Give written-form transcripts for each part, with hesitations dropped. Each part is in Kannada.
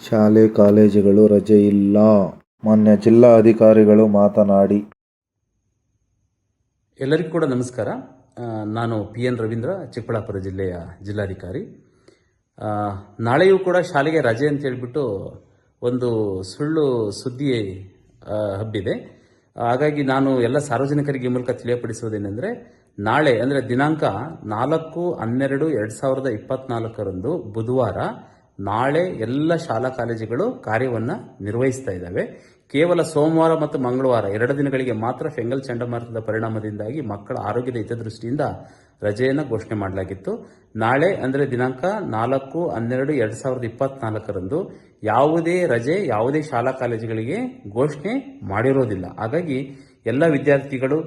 ಶಾಲೆ ಕಾಲೇಜುಗಳು ರಜೆ ಇಲ್ಲ. ಮಾನ್ಯ ಜಿಲ್ಲಾ ಅಧಿಕಾರಿಗಳು ಮಾತನಾಡಿ. ಎಲ್ಲರಿಗೂ ಕೂಡ ನಮಸ್ಕಾರ. ನಾನು PN ರವೀಂದ್ರ, ಚಿಕ್ಕಬಳ್ಳಾಪುರ ಜಿಲ್ಲೆಯ ಜಿಲ್ಲಾಧಿಕಾರಿ. ನಾಳೆಯೂ ಕೂಡ ಶಾಲೆಗೆ ರಜೆ ಅಂತ ಹೇಳಿಬಿಟ್ಟು ಒಂದು ಸುಳ್ಳು ಸುದ್ದಿ ಹಬ್ಬಿದೆ. ಹಾಗಾಗಿ ನಾನು ಎಲ್ಲ ಸಾರ್ವಜನಿಕರಿಗೆ ಈ ಮೂಲಕ ತಿಳಿಯಪಡಿಸುವುದೇನೆಂದರೆ, ನಾಳೆ ಅಂದರೆ ದಿನಾಂಕ 4/12/2024 ಬುಧವಾರ ನಾಳೆ ಎಲ್ಲ ಶಾಲಾ ಕಾಲೇಜುಗಳು ಕಾರ್ಯವನ್ನು ನಿರ್ವಹಿಸ್ತಾ ಇದ್ದಾವೆ. ಕೇವಲ ಸೋಮವಾರ ಮತ್ತು ಮಂಗಳವಾರ 2 ದಿನಗಳಿಗೆ ಮಾತ್ರ ಫೆಂಗಲ್ ಚಂಡಮಾರುತದ ಪರಿಣಾಮದಿಂದಾಗಿ ಮಕ್ಕಳ ಆರೋಗ್ಯದ ಹಿತದೃಷ್ಟಿಯಿಂದ ರಜೆಯನ್ನು ಘೋಷಣೆ ಮಾಡಲಾಗಿತ್ತು. ನಾಳೆ ಅಂದರೆ ದಿನಾಂಕ 4/12/2024 ಯಾವುದೇ ರಜೆ ಯಾವುದೇ ಶಾಲಾ ಕಾಲೇಜುಗಳಿಗೆ ಘೋಷಣೆ ಮಾಡಿರೋದಿಲ್ಲ. ಹಾಗಾಗಿ ಎಲ್ಲ ವಿದ್ಯಾರ್ಥಿಗಳು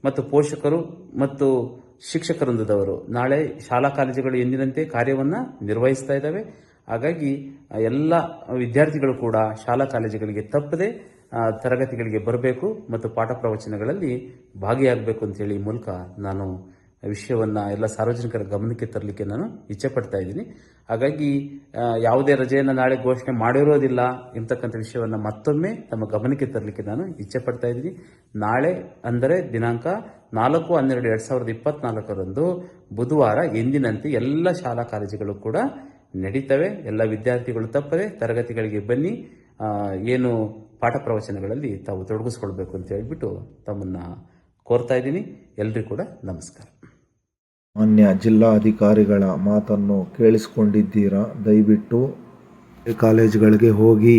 ಮತ್ತು ಪೋಷಕರು ಮತ್ತು ಶಿಕ್ಷಕವೃಂದದವರು ನಾಳೆ ಶಾಲಾ ಕಾಲೇಜುಗಳು ಎಂದಿನಂತೆ ಕಾರ್ಯವನ್ನು ನಿರ್ವಹಿಸ್ತಾ ಇದ್ದಾವೆ. ಹಾಗಾಗಿ ಎಲ್ಲ ವಿದ್ಯಾರ್ಥಿಗಳು ಕೂಡ ಶಾಲಾ ಕಾಲೇಜುಗಳಿಗೆ ತಪ್ಪದೆ ತರಗತಿಗಳಿಗೆ ಬರಬೇಕು ಮತ್ತು ಪಾಠ ಪ್ರವಚನಗಳಲ್ಲಿ ಭಾಗಿಯಾಗಬೇಕು ಅಂತೇಳಿ ಈ ಮೂಲಕ ನಾನು ವಿಷಯವನ್ನು ಎಲ್ಲ ಸಾರ್ವಜನಿಕರ ಗಮನಕ್ಕೆ ತರಲಿಕ್ಕೆ ನಾನು ಇಚ್ಛೆ ಪಡ್ತಾ ಇದ್ದೀನಿ. ಹಾಗಾಗಿ ಯಾವುದೇ ರಜೆಯನ್ನು ನಾಳೆ ಘೋಷಣೆ ಮಾಡಿರೋದಿಲ್ಲ ಎಂಬತಕ್ಕಂಥ ವಿಷಯವನ್ನು ಮತ್ತೊಮ್ಮೆ ತಮ್ಮ ಗಮನಕ್ಕೆ ತರಲಿಕ್ಕೆ ನಾನು ಇಚ್ಛೆ ಪಡ್ತಾ ಇದ್ದೀನಿ. ನಾಳೆ ಅಂದರೆ ದಿನಾಂಕ 4/12/2024 ಬುಧವಾರ ಎಂದಿನಂತೆ ಎಲ್ಲ ಶಾಲಾ ಕಾಲೇಜುಗಳು ಕೂಡ ನಡೀತವೆ. ಎಲ್ಲ ವಿದ್ಯಾರ್ಥಿಗಳು ತಪ್ಪದೆ ತರಗತಿಗಳಿಗೆ ಬನ್ನಿ, ಏನು ಪಾಠ ಪ್ರವಚನಗಳಲ್ಲಿ ತಾವು ತೊಡಗಿಸ್ಕೊಳ್ಬೇಕು ಅಂತ ಹೇಳ್ಬಿಟ್ಟು ತಮ್ಮನ್ನು ಕೋರ್ತಾ ಇದ್ದೀನಿ. ಎಲ್ರಿಗೂ ಕೂಡ ನಮಸ್ಕಾರ. ಮಾನ್ಯ ಜಿಲ್ಲಾಧಿಕಾರಿಗಳ ಮಾತನ್ನು ಕೇಳಿಸಿಕೊಂಡಿದ್ದೀರಾ? ದಯವಿಟ್ಟು ಕಾಲೇಜುಗಳಿಗೆ ಹೋಗಿ